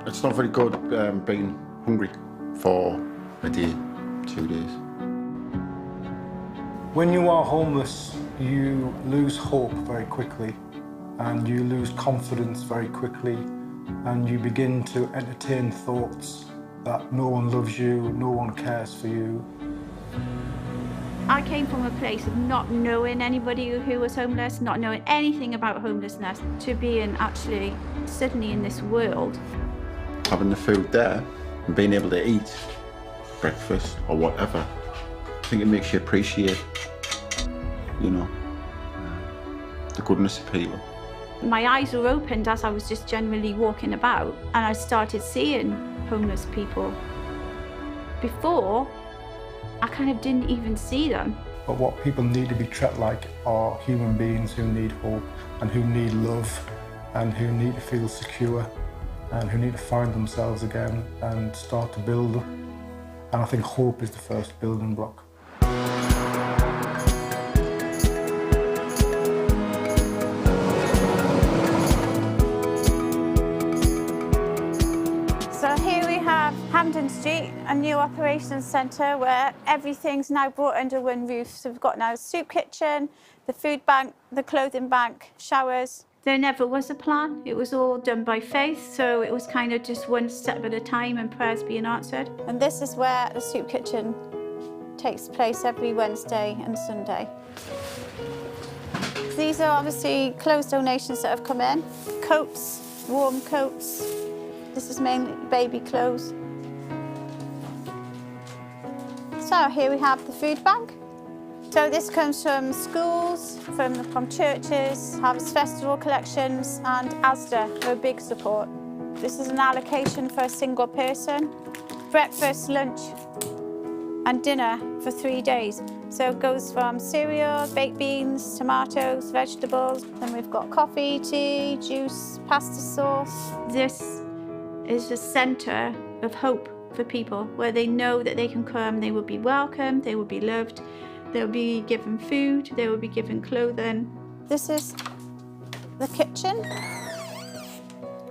It's not very good being hungry for a day, 2 days. When you are homeless, you lose hope very quickly, and you lose confidence very quickly, and you begin to entertain thoughts that no one loves you, no one cares for you. I came from a place of not knowing anybody who was homeless, not knowing anything about homelessness, to being actually suddenly in this world. Having the food there and being able to eat breakfast or whatever, I think it makes you appreciate, you know, the goodness of people. My eyes were opened as I was just generally walking about, and I started seeing homeless people. Before, I kind of didn't even see them. But what people need to be treated like are human beings who need hope and who need love and who need to feel secure and who need to find themselves again and start to build. And I think hope is the first building block. So here we have Hampden Street, a new operations centre where everything's now brought under one roof. So we've got now a soup kitchen, the food bank, the clothing bank, showers. There never was a plan. It was all done by faith, so it was kind of just one step at a time and prayers being answered. And this is where the soup kitchen takes place every Wednesday and Sunday. These are obviously clothes donations that have come in. Coats, warm coats. This is mainly baby clothes. So here we have the food bank. So this comes from schools, from churches, Harvest Festival collections, and Asda are a big support. This is an allocation for a single person. Breakfast, lunch, and dinner for 3 days. So it goes from cereal, baked beans, tomatoes, vegetables. Then we've got coffee, tea, juice, pasta sauce. This is a centre of hope for people, where they know that they can come, they will be welcomed, they will be loved. They'll be given food, they will be given clothing. This is the kitchen,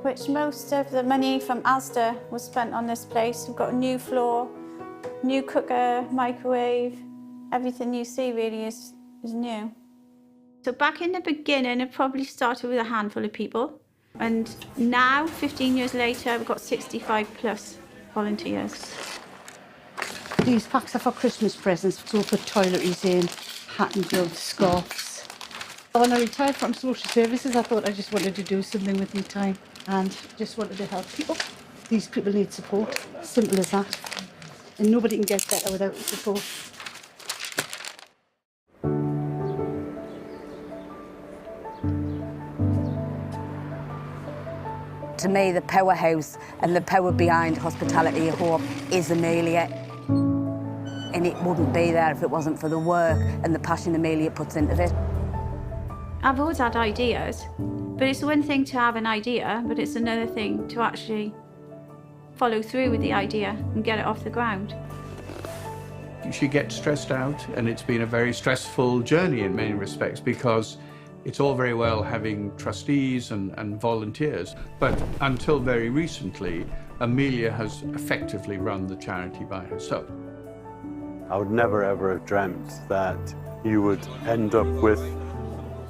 which most of the money from Asda was spent on this place. We've got a new floor, new cooker, microwave. Everything you see really is new. So back in the beginning, it probably started with a handful of people. And now, 15 years later, we've got 65 plus volunteers. These packs are for Christmas presents, so we'll put toiletries in, hat and gloves, scarves. When I retired from social services, I thought I just wanted to do something with my time and just wanted to help people. These people need support, simple as that. And nobody can get better without support. To me, the powerhouse and the power behind Hospitality at Hope is Amelia. And it wouldn't be there if it wasn't for the work and the passion Amelia puts into it. I've always had ideas, but it's one thing to have an idea, but it's another thing to actually follow through with the idea and get it off the ground. She gets stressed out, and it's been a very stressful journey in many respects, because it's all very well having trustees and volunteers, but until very recently, Amelia has effectively run the charity by herself. I would never ever have dreamt that you would end up with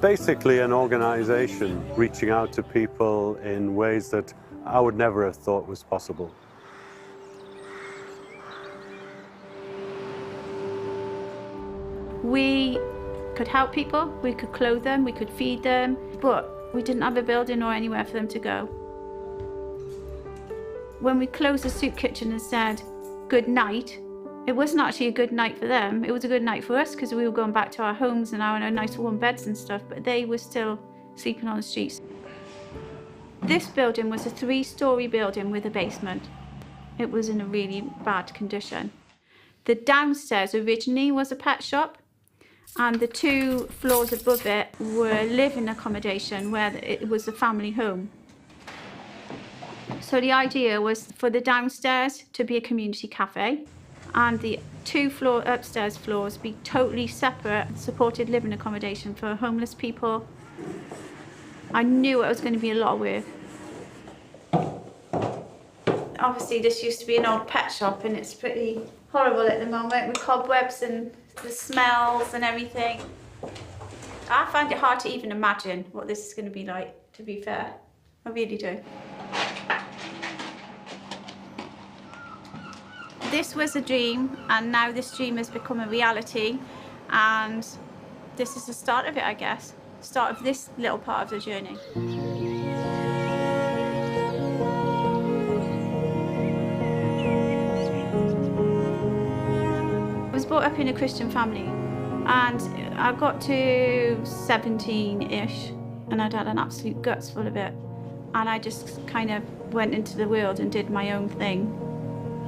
basically an organisation reaching out to people in ways that I would never have thought was possible. We could help people, we could clothe them, we could feed them, but we didn't have a building or anywhere for them to go. When we closed the soup kitchen and said good night, it wasn't actually a good night for them. It was a good night for us because we were going back to our homes and our nice warm beds and stuff, but they were still sleeping on the streets. This building was a 3-storey building with a basement. It was in a really bad condition. The downstairs originally was a pet shop, and the 2 floors above it were living accommodation where it was a family home. So the idea was for the downstairs to be a community cafe, and the 2 upstairs floors be totally separate supported living accommodation for homeless people. I knew it was going to be a lot of work. Obviously this used to be an old pet shop and it's pretty horrible at the moment with cobwebs and the smells and everything. I find it hard to even imagine what this is going to be like, to be fair. I really do. This was a dream, and now this dream has become a reality, and this is the start of it, I guess. Start of this little part of the journey. I was brought up in a Christian family, and I got to 17-ish, and I'd had an absolute guts full of it. And I just kind of went into the world and did my own thing.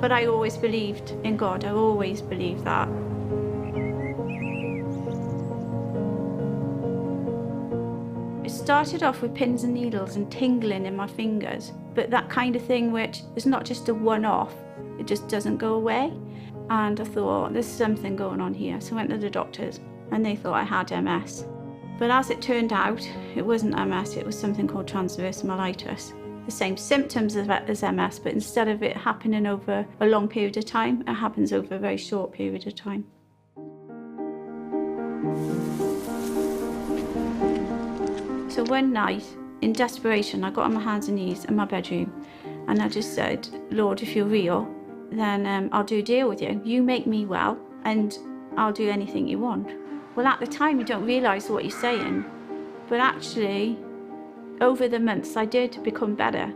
But I always believed in God, I always believed that. It started off with pins and needles and tingling in my fingers, but that kind of thing which is not just a one-off, it just doesn't go away. And I thought, there's something going on here. So I went to the doctors and they thought I had MS. But as it turned out, it wasn't MS, it was something called transverse myelitis. The same symptoms as MS, but instead of it happening over a long period of time, it happens over a very short period of time. So one night, in desperation, I got on my hands and knees in my bedroom and I just said, Lord, if you're real, then I'll do a deal with you. You make me well and I'll do anything you want. Well, at the time, you don't realise what you're saying, but actually, over the months, I did become better.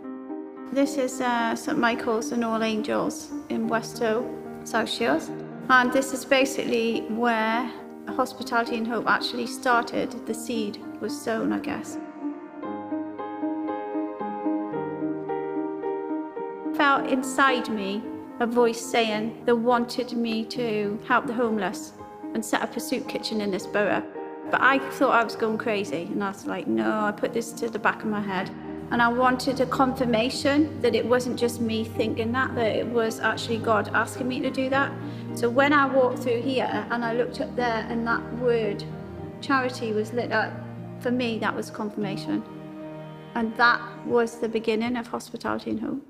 This is St Michael's and All Angels in Westow, South Shields. And this is basically where Hospitality and Hope actually started. The seed was sown, I guess. I felt inside me a voice saying they wanted me to help the homeless and set up a soup kitchen in this borough. But I thought I was going crazy, and I was like, no, I put this to the back of my head. And I wanted a confirmation that it wasn't just me thinking that it was actually God asking me to do that. So when I walked through here and I looked up there and that word, charity, was lit up, for me, that was confirmation. And that was the beginning of Hospitality and Hope.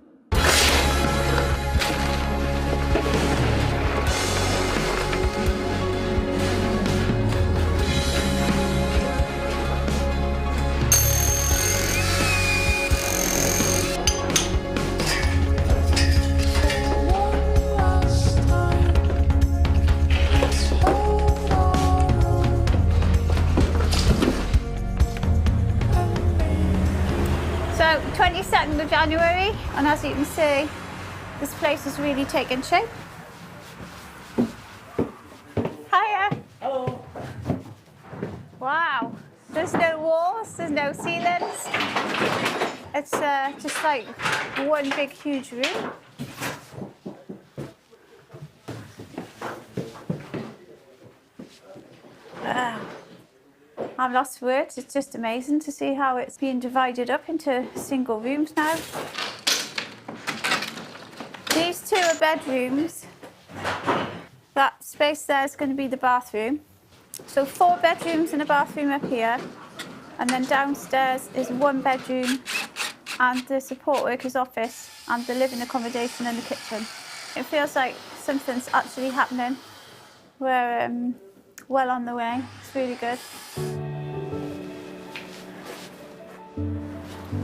So 22nd of January, and as you can see, this place has really taken shape. Hiya. Oh. Wow. There's no walls, there's no ceilings. It's just like one big, huge room. I've lost words. It's just amazing to see how it's being divided up into single rooms now. These two are bedrooms. That space there is going to be the bathroom. So 4 bedrooms and a bathroom up here. And then downstairs is 1 bedroom and the support worker's office and the living accommodation and the kitchen. It feels like something's actually happening. We're well on the way. It's really good.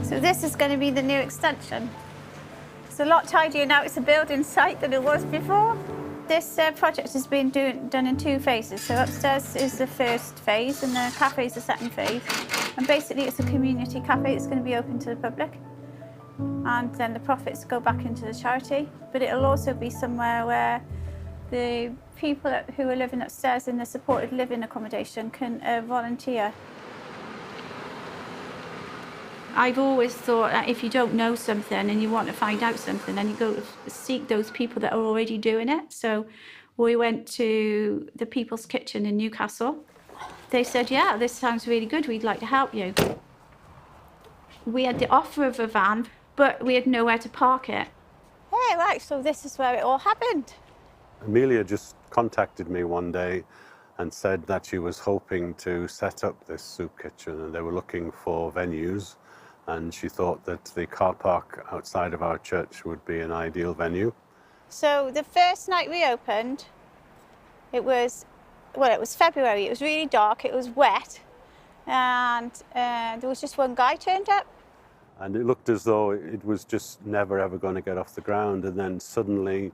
So this is going to be the new extension. It's a lot tidier now. It's a building site than it was before. This project has been done in 2 phases. So upstairs is the first phase and the cafe is the second phase. And basically it's a community cafe that's going to be open to the public. And then the profits go back into the charity. But it'll also be somewhere where the people who are living upstairs in the supported living accommodation can volunteer. I've always thought that if you don't know something and you want to find out something, then you go to seek those people that are already doing it. So we went to the People's Kitchen in Newcastle. They said, yeah, this sounds really good, we'd like to help you. We had the offer of a van, but we had nowhere to park it. Hey, right, so this is where it all happened. Amelia just contacted me one day and said that she was hoping to set up this soup kitchen and they were looking for venues. and she thought that the car park outside of our church would be an ideal venue. So the first night we opened, it was February. It was really dark, it was wet, and there was just one guy turned up. And it looked as though it was just never ever going to get off the ground, and then suddenly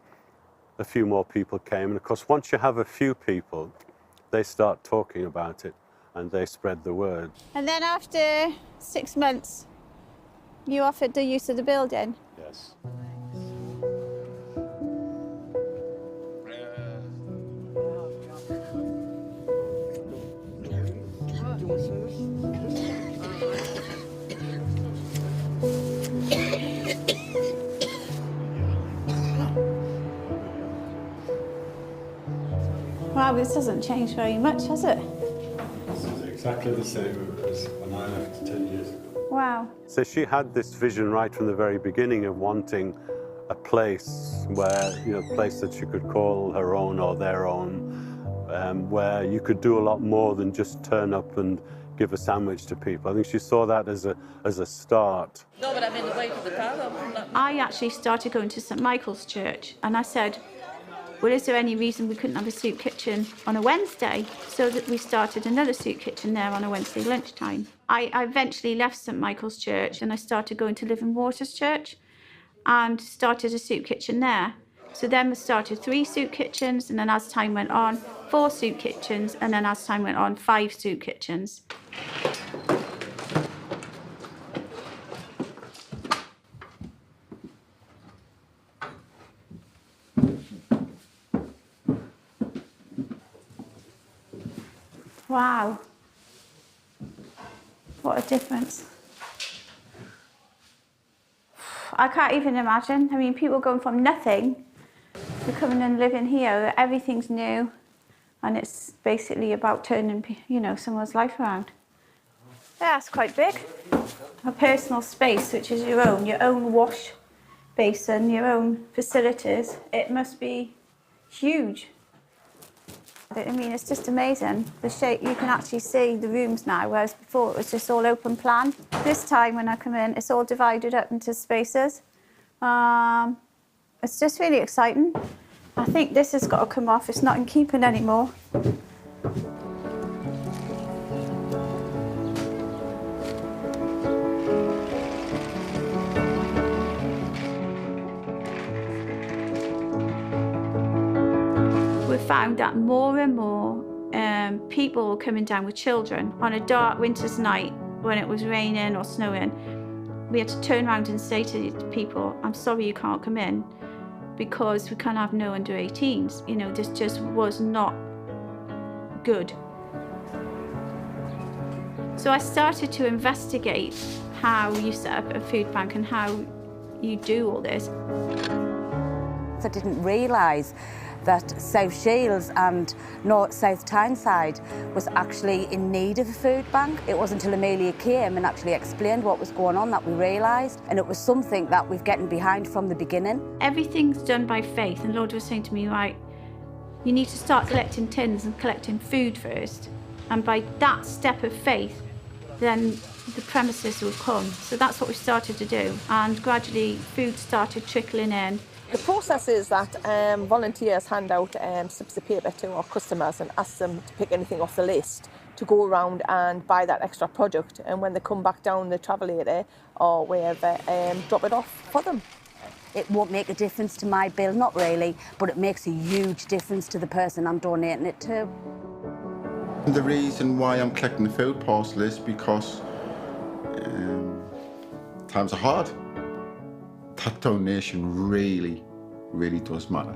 a few more people came. And of course, once you have a few people, they start talking about it and they spread the word. And then after 6 months, you offered the use of the building. Yes. Wow, this hasn't changed very much, has it? This is exactly the same as when I left 10 years ago. Wow. So she had this vision right from the very beginning of wanting a place where, you know, a place that she could call her own or their own, where you could do a lot more than just turn up and give a sandwich to people. I think she saw that as a start. No, but I'm in the way for the car though. I actually started going to St Michael's Church, and I said, well, is there any reason we couldn't have a soup kitchen on a Wednesday? So that we started another soup kitchen there on a Wednesday lunchtime. I eventually left St Michael's Church and I started going to Living Waters Church and started a soup kitchen there. So then we started 3 soup kitchens, and then as time went on, 4 soup kitchens, and then as time went on, 5 soup kitchens. Wow, what a difference. I can't even imagine. I mean, people going from nothing to coming and living here, everything's new, and it's basically about turning, you know, someone's life around. Yeah, it's quite big. A personal space, which is your own wash basin, your own facilities. It must be huge. I mean, it's just amazing. The shape, you can actually see the rooms now, whereas before it was just all open plan. This time when I come in, it's all divided up into spaces. It's just really exciting. I think this has got to come off. It's not in keeping anymore. We found that more and more people were coming down with children. On a dark winter's night when it was raining or snowing, we had to turn around and say to people, I'm sorry you can't come in because we can't have no under 18s. You know, this just was not good. So I started to investigate how you set up a food bank and how you do all this. I didn't realise that South Shields and South Tyneside was actually in need of a food bank. It wasn't until Amelia came and actually explained what was going on that we realised, and it was something that we've gotten behind from the beginning. Everything's done by faith, and the Lord was saying to me, right, you need to start collecting tins and collecting food first, and by that step of faith, then the premises will come. So that's what we started to do, and gradually food started trickling in. The process is that volunteers hand out slips of paper to our customers and ask them to pick anything off the list to go around and buy that extra product, and when they come back down the travelator or wherever, drop it off for them. It won't make a difference to my bill, not really, but it makes a huge difference to the person I'm donating it to. The reason why I'm collecting the food parcel is because times are hard. That donation really, really does matter,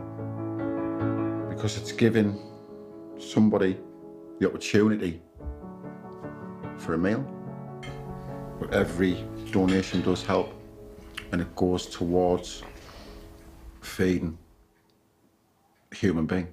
because it's giving somebody the opportunity for a meal. But every donation does help, and it goes towards feeding a human being.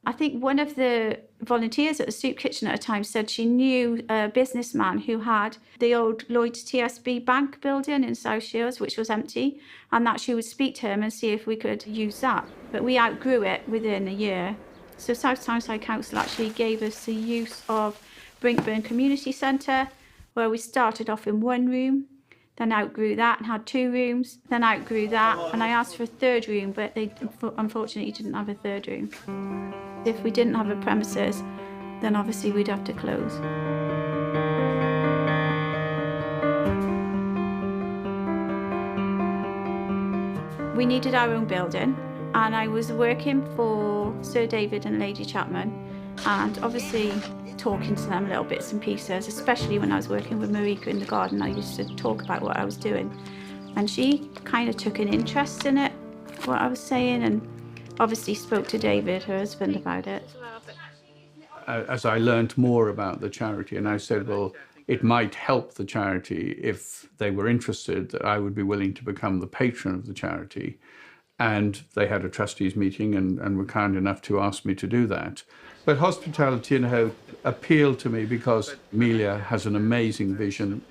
I think one of the volunteers at the soup kitchen at a time said she knew a businessman who had the old Lloyd's TSB bank building in South Shields, which was empty, and that she would speak to him and see if we could use that. But we outgrew it within a year. So South Tyneside Council actually gave us the use of Brinkburn Community Centre, where we started off in one room, then outgrew that and had 2 rooms, then outgrew that, and I asked for a 3rd room, but they unfortunately didn't have a 3rd room. If we didn't have a premises, then obviously we'd have to close. We needed our own building, and I was working for Sir David and Lady Chapman, and obviously talking to them little bits and pieces, especially when I was working with Marika in the garden. I used to talk about what I was doing, and she kind of took an interest in it, what I was saying, and obviously spoke to David, her husband, about it. As I learned more about the charity, and I said, well, it might help the charity if they were interested, that I would be willing to become the patron of the charity. And they had a trustees meeting and were kind enough to ask me to do that. But hospitality and hope appealed to me because Amelia has an amazing vision.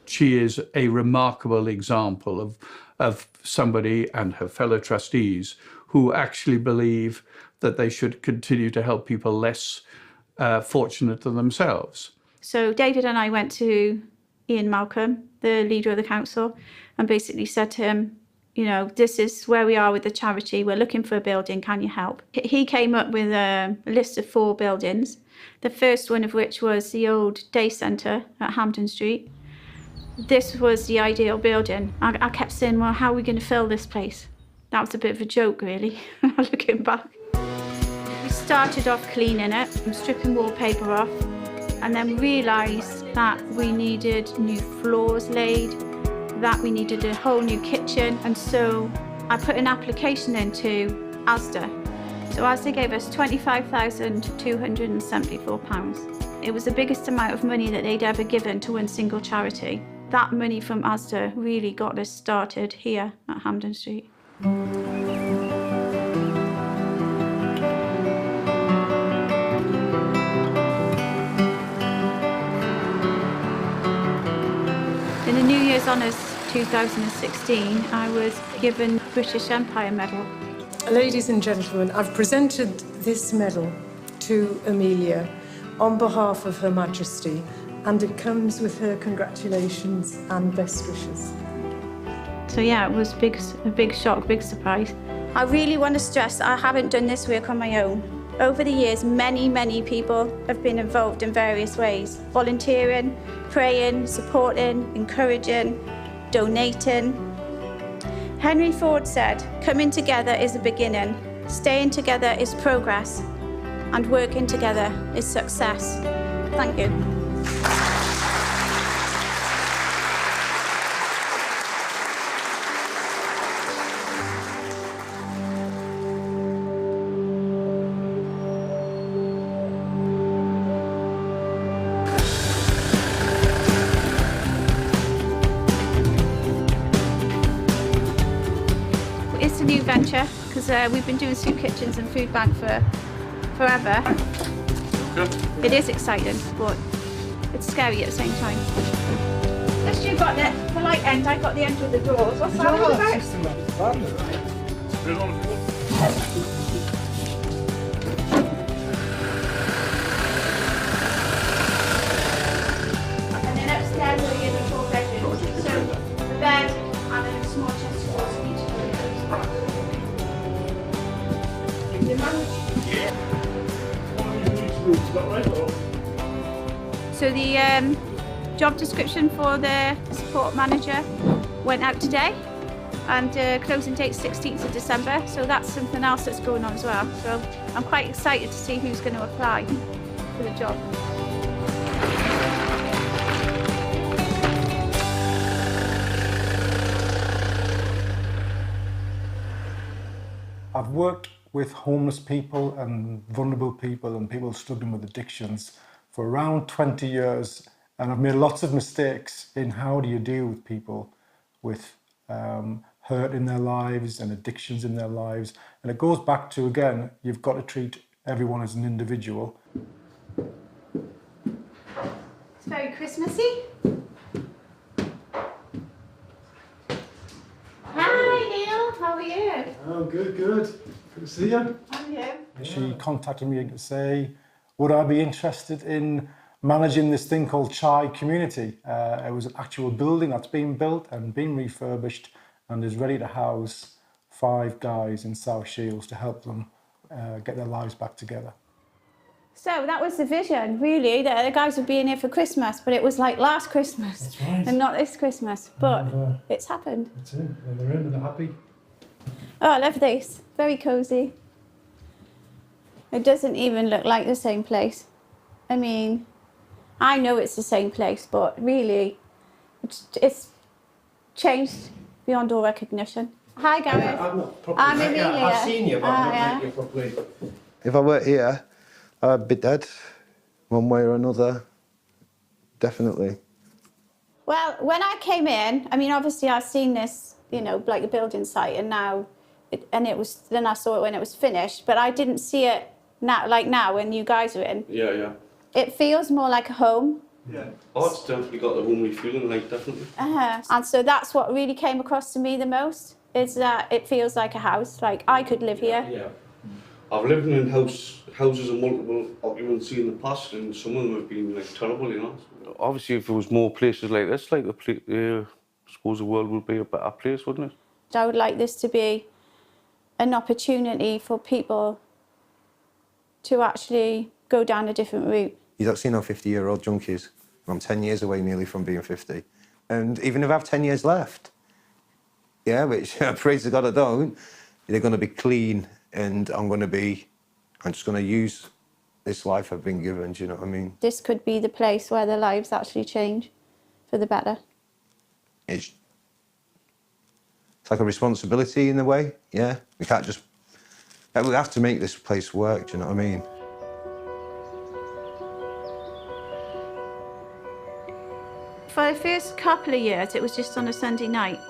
She is a remarkable example of somebody and her fellow trustees who actually believe that they should continue to help people less fortunate than themselves. So David and I went to Ian Malcolm, the leader of the council, and basically said to him, you know, this is where we are with the charity. We're looking for a building. Can you help? He came up with a list of 4 buildings, the first one of which was the old day centre at Hampden Street. This was the ideal building. I kept saying, well, how are we going to fill this place? That was a bit of a joke, really, looking back. We started off cleaning it, stripping wallpaper off, and then realised that we needed new floors laid, that we needed a whole new kitchen, and so I put an application into Asda. So Asda gave us £25,274. It was the biggest amount of money that they'd ever given to one single charity. That money from Asda really got us started here at Hampden Street. In the New Year's Honours 2016, I was given the British Empire Medal. Ladies and gentlemen, I've presented this medal to Amelia on behalf of Her Majesty, and it comes with her congratulations and best wishes. So yeah, it was a big shock, big surprise. I really want to stress that I haven't done this work on my own. Over the years, many people have been involved in various ways, volunteering, praying, supporting, encouraging, donating. Henry Ford said, coming together is a beginning, staying together is progress, and working together is success. Thank you. It's a new venture because we've been doing soup kitchens and food bank for forever. Good. It is exciting, but it's scary at the same time. Just you got the light end, I got the end with the doors. What's that all about? And then upstairs are the 4 bedrooms. So the bed and a small chest of drawers for each of the So the job description for the support manager went out today, and closing date 16th of December, so that's something else that's going on as well. So I'm quite excited to see who's going to apply for the job. I've worked with homeless people and vulnerable people and people struggling with addictions for around 20 years, and I've made lots of mistakes in how do you deal with people with hurt in their lives and addictions in their lives. And it goes back to, again, you've got to treat everyone as an individual. It's very Christmassy. Hi Neil, how are you? Oh, good. Good to see you. How are you? She contacted me to say, would I be interested in managing this thing called Chai Community. It was an actual building that's been built and been refurbished and is ready to house 5 guys in South Shields to help them get their lives back together. So that was the vision, really, that the guys would be in here for Christmas, but it was like last Christmas. That's right. And not this Christmas, but it's happened. That's it. And they're in and they're happy. Oh, I love this. Very cosy. It doesn't even look like the same place. I mean, I know it's the same place, but really, it's changed beyond all recognition. Hi, Gareth. I'm Amelia. I've seen you, but I've not met you properly. If I weren't here, I'd be dead, one way or another, definitely. Well, when I came in, I mean, obviously I've seen this, you know, like the building site, and now, then I saw it when it was finished, but I didn't see it now, like now when you guys are in. Yeah, yeah. It feels more like a home. Yeah. Oh, it's definitely got the homely feeling, like, definitely. And so that's what really came across to me the most, is that it feels like a house, like I could live here. Yeah. I've lived in houses of multiple occupancy in the past, and some of them have been like terrible, you know. Obviously, if there was more places like this, like I suppose the world would be a better place, wouldn't it? I would like this to be an opportunity for people to actually go down a different route. You don't see no 50-year-old junkies. I'm 10 years away nearly from being 50. And even if I have 10 years left, yeah, which praise to God I don't, they're going to be clean, and I'm just going to use this life I've been given, do you know what I mean? This could be the place where their lives actually change for the better. It's like a responsibility in a way, yeah? We can't just... We have to make this place work, do you know what I mean? For the first couple of years, it was just on a Sunday night,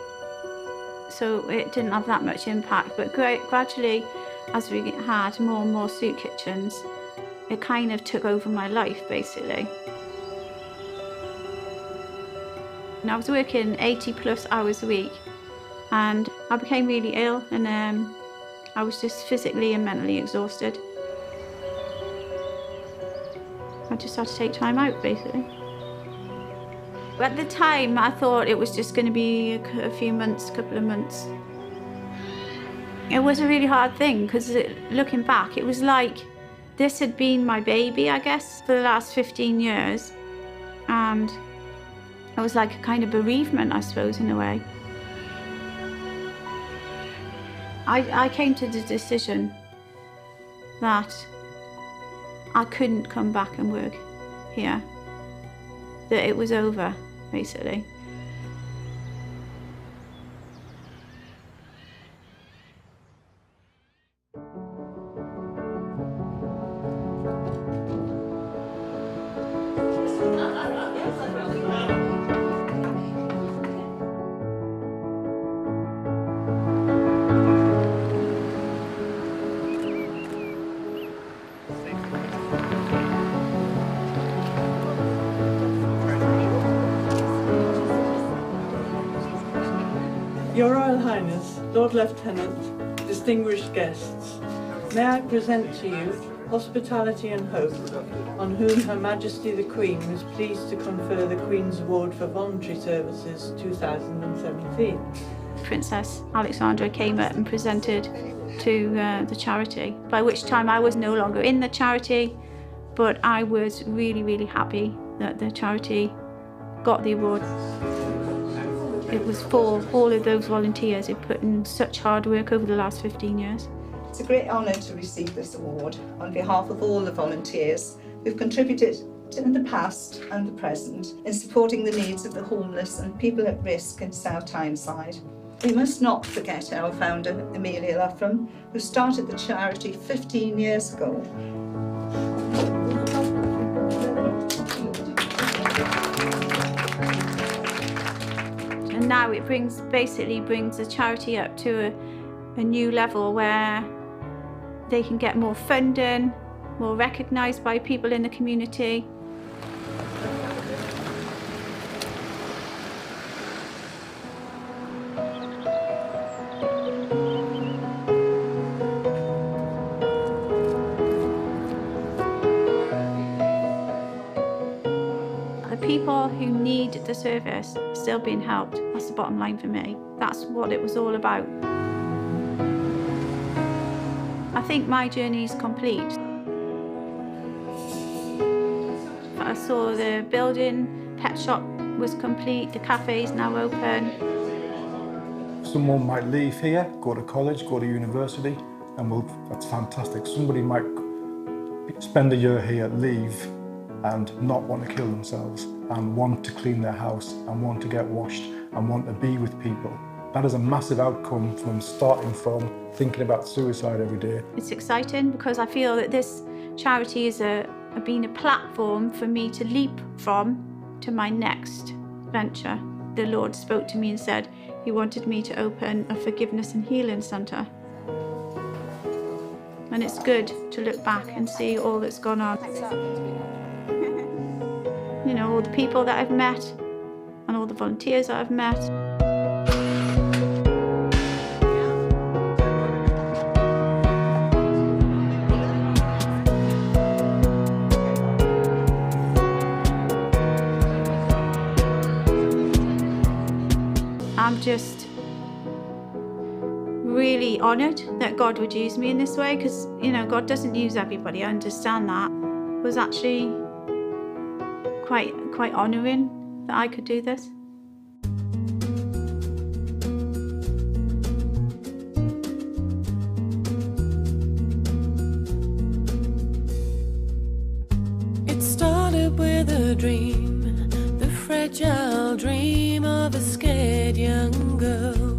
so it didn't have that much impact, but gradually, as we had more and more soup kitchens, it kind of took over my life, basically. And I was working 80+ hours a week, and I became really ill, and I was just physically and mentally exhausted. I just had to take time out, basically. At the time, I thought it was just going to be a few months, a couple of months. It was a really hard thing, because looking back, it was like this had been my baby, I guess, for the last 15 years. And it was like a kind of bereavement, I suppose, in a way. I came to the decision that I couldn't come back and work here, that it was over, basically. Your Royal Highness, Lord Lieutenant, distinguished guests, may I present to you Hospitality and Hope, on whom Her Majesty the Queen was pleased to confer the Queen's Award for Voluntary Services 2017. Princess Alexandra came up and presented to the charity, by which time I was no longer in the charity, but I was really, really happy that the charity got the award. It was for all of those volunteers who put in such hard work over the last 15 years. It's a great honour to receive this award on behalf of all the volunteers who've contributed in the past and the present in supporting the needs of the homeless and people at risk in South Tyneside. We must not forget our founder, Amelia Luffrum, who started the charity 15 years ago. And now it basically brings the charity up to a new level where they can get more funding, more recognised by people in the community. who need the service are still being helped. That's the bottom line for me. That's what it was all about. I think my journey is complete. I saw the building, pet shop was complete, the cafe is now open. Someone might leave here, go to college, go to university, and that's fantastic. Somebody might spend a year here, leave, and not want to kill themselves, and want to clean their house, and want to get washed, and want to be with people. That is a massive outcome from starting from thinking about suicide every day. It's exciting because I feel that this charity is been a platform for me to leap from to my next venture. The Lord spoke to me and said He wanted me to open a forgiveness and healing centre. And it's good to look back and see all that's gone on. You know, all the people that I've met and all the volunteers that I've met. I'm just really honoured that God would use me in this way, because, you know, God doesn't use everybody, I understand that. It was actually quite honouring that I could do this. It started with a dream, the fragile dream of a scared young girl.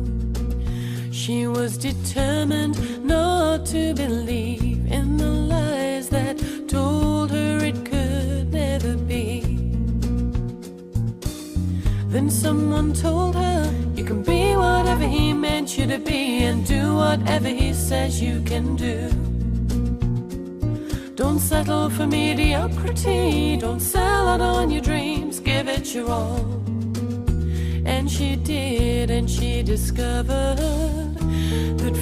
She was determined not to believe in the lies that told her it could never be. Then someone told her, you can be whatever he meant you to be, and do whatever he says you can do. Don't settle for mediocrity, don't sell out on your dreams, give it your all. And she did, and she discovered that